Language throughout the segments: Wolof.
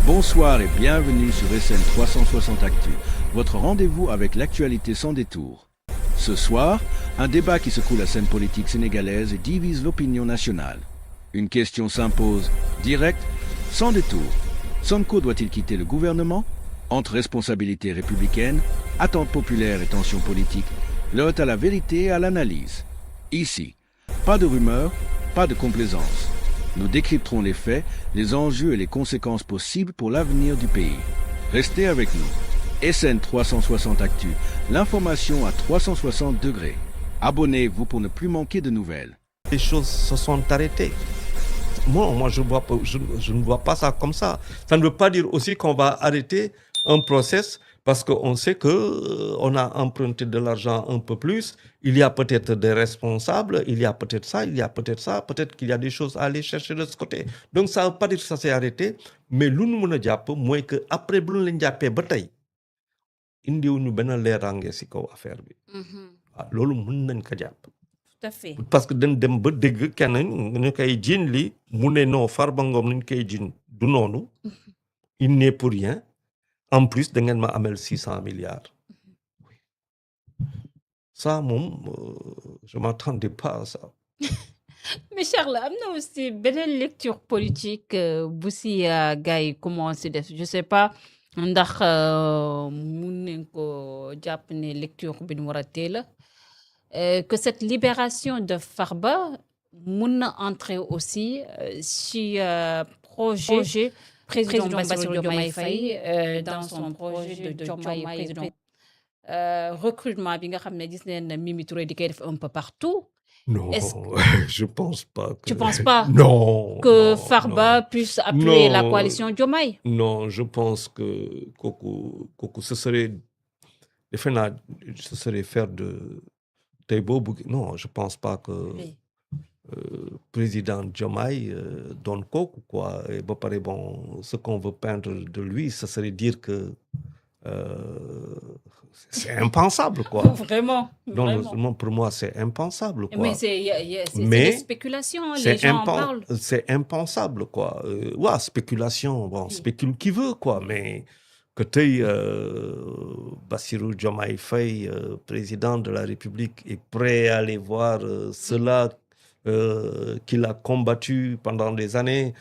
Bonsoir et bienvenue sur SN 360 Actu, votre rendez-vous avec l'actualité sans détour. Ce soir, un débat qui secoue la scène politique sénégalaise et divise l'opinion nationale. Une question s'impose, directe, sans détour. Sonko doit-il quitter le gouvernement? Entre responsabilité républicaine, attentes populaires et tensions politiques, l'heure à la vérité et à l'analyse. Ici, pas de rumeurs, pas de complaisance. Nous décrypterons les faits, les enjeux et les conséquences possibles pour l'avenir du pays. Restez avec nous. SN 360 Actu, l'information à 360 degrés. Abonnez-vous pour ne plus manquer de nouvelles. Les choses se sont arrêtées. Moi je ne vois pas ça comme ça. Ça ne veut pas dire aussi qu'on va arrêter un process parce qu'on sait qu'on a emprunté de l'argent un peu plus. Il y a peut-être des responsables, il y a peut-être ça, peut-être qu'il y a des choses à aller chercher de ce côté. Donc ça ne veut pas dire que ça s'est arrêté, mais lu nu mën a jàpp mooy que après bu ñu leen jàppee ba tey indiwuñu benn leeraange si kaw affaire bi. waaw loolu mën nañ ko jàpp. Tout à fait. Parce que dañ dem ba dégg kenn ñu koy jiin li mu ne non Farba Ngom ñu koy jiin du noonu. Il n'est pour rien. En plus da ngeen ma amel 600 milliards. Ça moom je m'attendais pas à ça. Mais Charles, am na aussi beneen lecture politique bu si gars yi commencé def je sais pas ndax mun nañ ko jàpp ne lecture bi ñu war a teel que cette libération de Farba mun na entrer aussi si projet président Bassirou Diomaye Faye dans son projet de Diomaye président recrutement bi nga xam ne gis nañ Mimi Touré di koy def un peu partout. Non, Est-ce je pense pas que... Tu penses pas Non, que non, Farba non. puisse appuyer la Non. coalition Diomaye? Non, je pense que kooku ce serait defe naa ce serait faire de tey boo bëgg non je pense pas que Oui. président Diomaye doon kooku quoi et ba pare bon ce qu'on veut peindre de lui ce serait dire que c'est impensable quoi. Vraiment, Non, vraiment. non, pour moi c'est impensable quoi. Mais c'est Mais des spéculations, hein, les c'est gens en parlent. c'est impensable quoi. Ouais, spéculation, bon, Oui. spécule qui veut quoi, mais que tey Bassirou Diomaye Faye, président de la République, est prêt à aller voir ceux-là qu'il a combattu pendant des années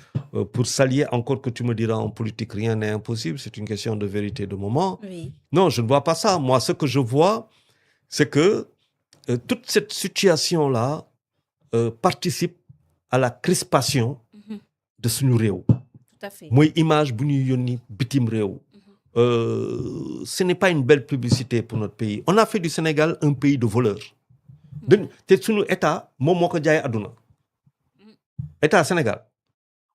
pour s'allier, encore que tu me diras en politique rien n'est impossible, c'est une question de vérité de moment. Oui. Non, je ne vois pas ça. Moi, ce que je vois, c'est que toute cette situation-là participe à la crispation Mhm. de suñu réew. Tout à fait. mooy image bu ñuy yónni bitim réew. Ce n'est pas une belle publicité pour notre pays. On a fait du Sénégal un pays de voleurs. te suñu état moom moo ko jaay àdduna. État Sénégal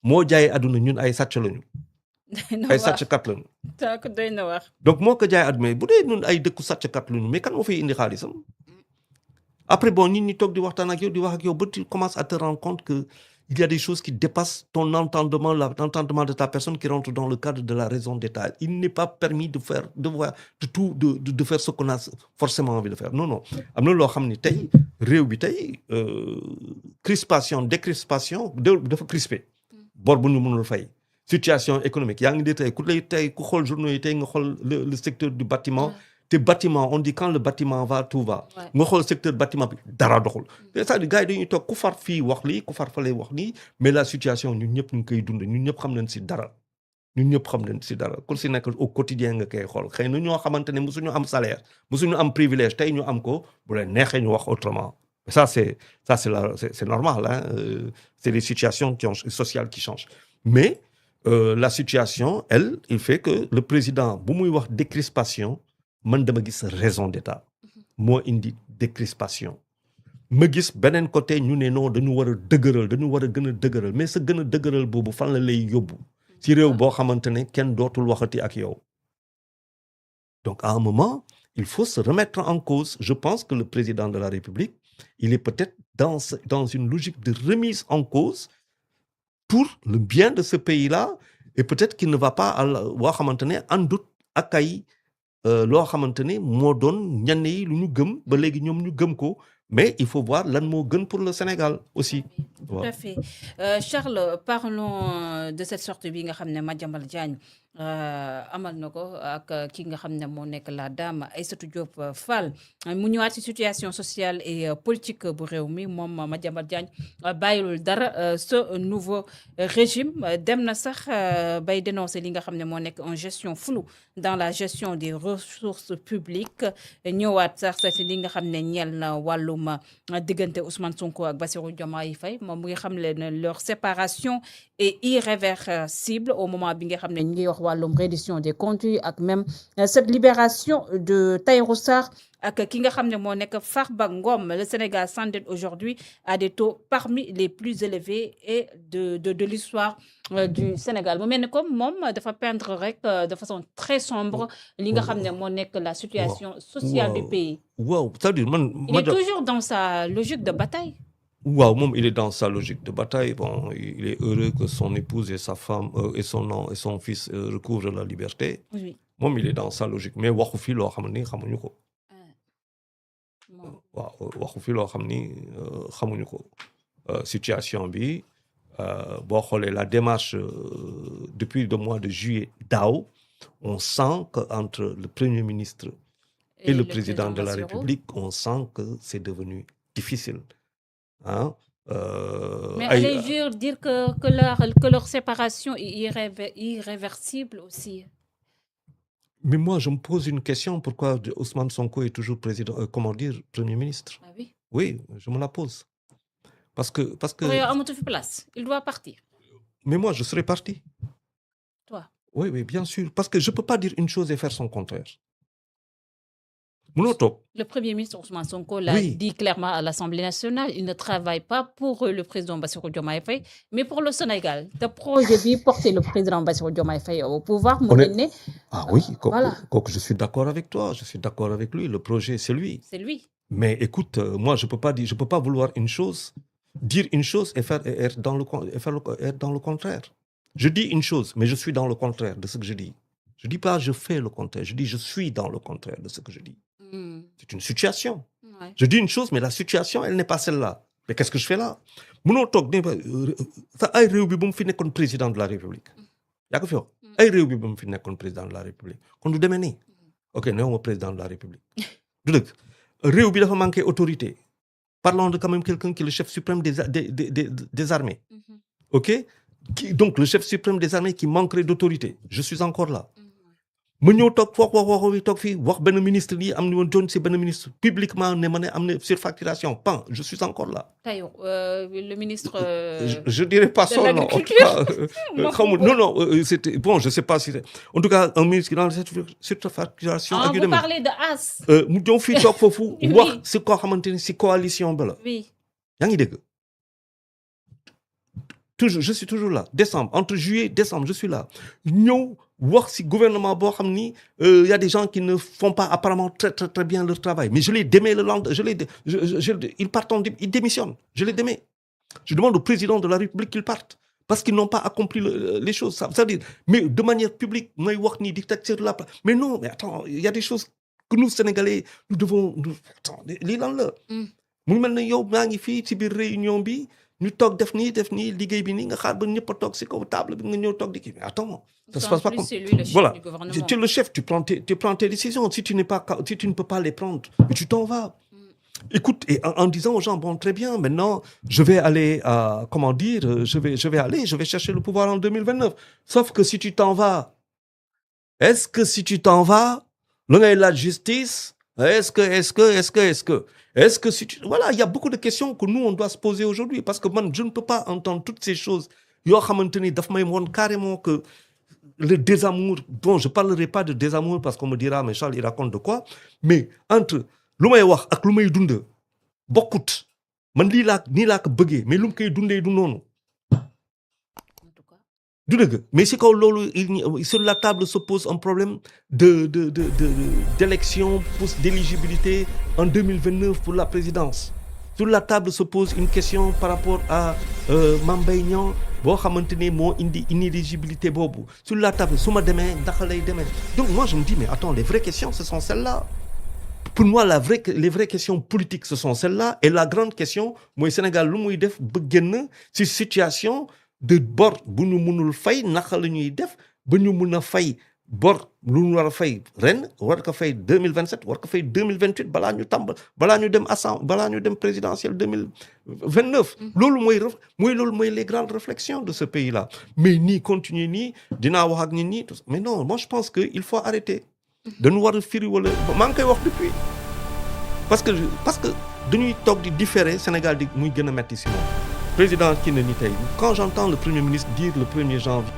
moo jaay àdduna ñun ay sàcc lañu. ay sàcckat lañu. Tak doy na wax. Donc moo ko jaay àdduna bu dee ñun ay dëkku sàcckat lañu mais kan moo fay indi xaalisam. Après bon nit ñi toog di waxtaan ak yow di wax ak yow ba tu commences à te rendre compte que il y a des choses qui dépassent ton entendement, l'entendement de ta personne qui rentre dans le cadre de la raison d'État. Il n'est pas permis de faire de faire ce qu'on a forcément envie de faire. Non, non. Am na loo xam ni tey réew bi tey crispation décrispation dafa crispé. Bor bu ñu mënul fay. Situation économique yaa ngi di tey ku xool journaux yi tey nga xool le secteur du bâtiment. te bâtiment on dit quand le bâtiment va tout va. nga xool secteur bâtiment bi dara doxul. c'est-à-dire gars yi dañuy toog ku far fii wax lii ku far fale wax nii mais la situation ñun ñëpp ñu ngi koy dund ñun ñëpp xam nañ si dara. ñun ñëpp xam nañ si dara ku si nekk au quotidien nga koy xool xëy na ñoo xamante ne mosuñu am salaire mosuñu am privilège tey ñu am ko bu leen neexee ñu wax autrement. Ça c'est normal hein. C'est les situations sociales qui changent mais la situation elle il fait que le président bu muy wax décrispation. Man dama gis raison d'État moo indi décrispation ma gis beneen côté ñu ne non dañu war a dëgëral dañu war a gën a dëgëral mais sa gën a dëgëral boobu fan la lay yóbbu ci réew boo xamante ne kenn dootul waxati ak yow. Donc à un moment il faut se remettre en cause. Je pense que le président de la République il est peut-être dans une logique de remise en cause pour le bien de ce pays-là et peut-être qu'il ne va pas waa xamante ne àndut ak ay loo xamante ne moo doon ñenn yi lu ñu gëm ba léegi ñoom ñu gëm ko mais il faut voir lan moo gën pour le Sénégal aussi. Tout waaw à fait. Charles, parlons de cette sortie bi nga xam ne Madiambal Diagne amal na ko ak ki nga xam ne moo nekk la dame Aïssatou Diop Fall mu ñëwaat ci situation sociale et politique bu réew mi moom Madiambal Diagne bàyyilul dara ce nouveau régime dem na sax bay dénoncer li nga xam ne moo nekk une gestion floue dans la gestion des ressources publiques ñëwaat sax ci li nga xam ne ñeel na wàllum diggante Ousmane Sonko ak Bassirou Diomaye Faye moom mu ngi xam le ne leur séparation est irréversible au moment bi nga xam ne ñu ngi wax wàllum reddition des comptes ak même cette libération de Tahirou Sarr ak ki nga xam ne moo nekk Farba Ngom. Le Sénégal s'endette aujourd'hui à des taux parmi les plus élevés et de l'histoire du Sénégal. mu mel ni comme moom dafa peindre rek de façon très sombre li nga xam ne moo nekk la situation sociale du pays. waaw c'est-à-dire man. Il est toujours dans sa logique de bataille. waaw moom il est dans sa logique de bataille. Bon, il est heureux que son épouse et sa femme et son fils recouvrent la liberté. Oui. moom il est dans sa logique mais waxu fi loo xam ni xamuñu ko. Bon. waaw waxu fi loo xam ni xamuñu ko. situation bi boo xoolee la démarche depuis le mois de juillet daaw on sent que entre le premier ministre et le président de la Bassirou. République on sent que c'est devenu difficile. Hein? Mais ay- allez dire que leur séparation est irréversible aussi. mais moi je me pose une question, pourquoi Ousmane Sonko est toujours président, premier ministre? Ah oui. Oui, je me la pose. Parce que Pour yow amatu fi place. Il doit partir. mais moi je serais parti. Toi. Oui, bien sûr. Parce que je ne peux pas dire une chose et faire son contraire. Munoo toog. Le Premier ministre Ousmane Sonko l'a Oui. dit clairement à l'Assemblée nationale. Il ne travaille pas pour le président Bassirou Diomaye Faye, mais pour le Sénégal. Le projet bi porter le président Bassirou Diomaye Faye au pouvoir. mu On est- ne Ah oui, Voilà. je suis d'accord avec toi, je suis d'accord avec lui. Le projet, c'est lui. c'est lui. Mais écoute, moi, je peux pas vouloir une chose, dire une chose et être dans le contraire. Je dis une chose, mais je suis dans le contraire de ce que je dis. Je dis pas je fais le contraire, je dis je suis dans le contraire de ce que je dis. Hmm. C'est une situation. Ouais. Je dis une chose, mais la situation, elle n'est pas celle-là. Mais qu'est-ce que je fais là? Munoo toog ne sa ay réew bi ba mu fi nekkoon président de la République. yaa ko fi wax ay réew bi ba mu fi nekkoon président de la République kon du demee nii. Ok, néew ma président de la République. du dëgg réew bi dafa manqué autorité. Parlons de quand même quelqu'un qui est le chef suprême des armées. Mhm. Ok? Donc le chef suprême des armées qui manquerait d'autorité. Je suis encore là. ma ñëw toog toog fii wax benn ministre lii am ni woon joon si benn ministre publiquement ne ma ne am na surfacturation pan je suis encore là. Tahirou, le ministre. Je dirais pas de son nom en tout l'agriculture. cas xamul non c'était bon je sais pas si c'est en tout cas un ministre qui dans la surfacturation Ah, ak yu vous demee parlez de As. mu ñëw fii toog foofu Oui. wax si koo xamante ni si coalition ba la Oui. yaa ngi dégg toujours je suis toujours là décembre entre juillet décembre je suis là ñëw wax si gouvernement boo xam ni y a des gens qui ne font pas apparemment très bien leur travail mais je les démets le lendemain ils partent ils démissionnent je les démets je demande au président de la République qu'ils partent parce qu'ils n'ont pas accompli les choses c'est-à-dire mais de manière publique mooy wax ni dictature la mais non mais attends il y a des choses que nous Sénégalais nous devons lii lan la mu mel ne yow maa ngi fii ci biir réunion bi ñu toog def nii liggéey bi nii nga xaar ba ñëpp a toog si kaw table bi nga ñëw toog di kii mais attends ça se passe pas comme C'est lui le chef voilà du gouvernement. tu es le chef tu prends tes décisions si tu ne peux pas les prendre mais tu t'en vas. Écoute, et en disant aux gens, bon, très bien, maintenant, je vais aller, je vais chercher le pouvoir en 2029. Sauf que si tu t'en vas, est-ce que la justice, est-ce que si tu... Voilà, il y a beaucoup de questions que nous, on doit se poser aujourd'hui. Parce que man, je ne peux pas entendre toutes ces choses. Yo xamanteni daf may won carrément que le désamour, bon, je parlerai pas de désamour parce qu'on me dira, mais Charles, il raconte de quoi. Mais entre lu may wax ak lu may dund bokkut man nii laa ko bëggee mais lu mu koy dundee du noonu En tout cas. du dëgg mais si kaw loolu sur la table se pose un problème d'élection d'éligibilité en 2029 pour la présidence. Sur la table se pose une question par rapport à Mame Mbaye Niang boo xamante ne moo indi inéligibilité boobu sur la table su ma demee ndax lay demee donc moi je me dis mais attends les vraies questions ce sont celles-là. pour moi les vraies questions politiques ce sont celles-là et la grande question mooy Sénégal lu muy def ba génn ci situation de bor bu ñu mënul fay naka la ñuy def ba ñu mën a fay bor lu ñu war a fay ren war ko fay 2027 war ko fay 2028 balaa ñu dem présidentielle 2029 loolu mooy les grandes réflexions de ce pays-là mais nii continuer nii dinaa wax ak nit ñi mais non moi je pense que il faut arrêter dañu war a firi wala maa ngi koy wax depuis parce que dañuy toog di différer Sénégal di muy gën a metti si moom président kii na ni tey quand j'entends le premier ministre dire le 1er janvier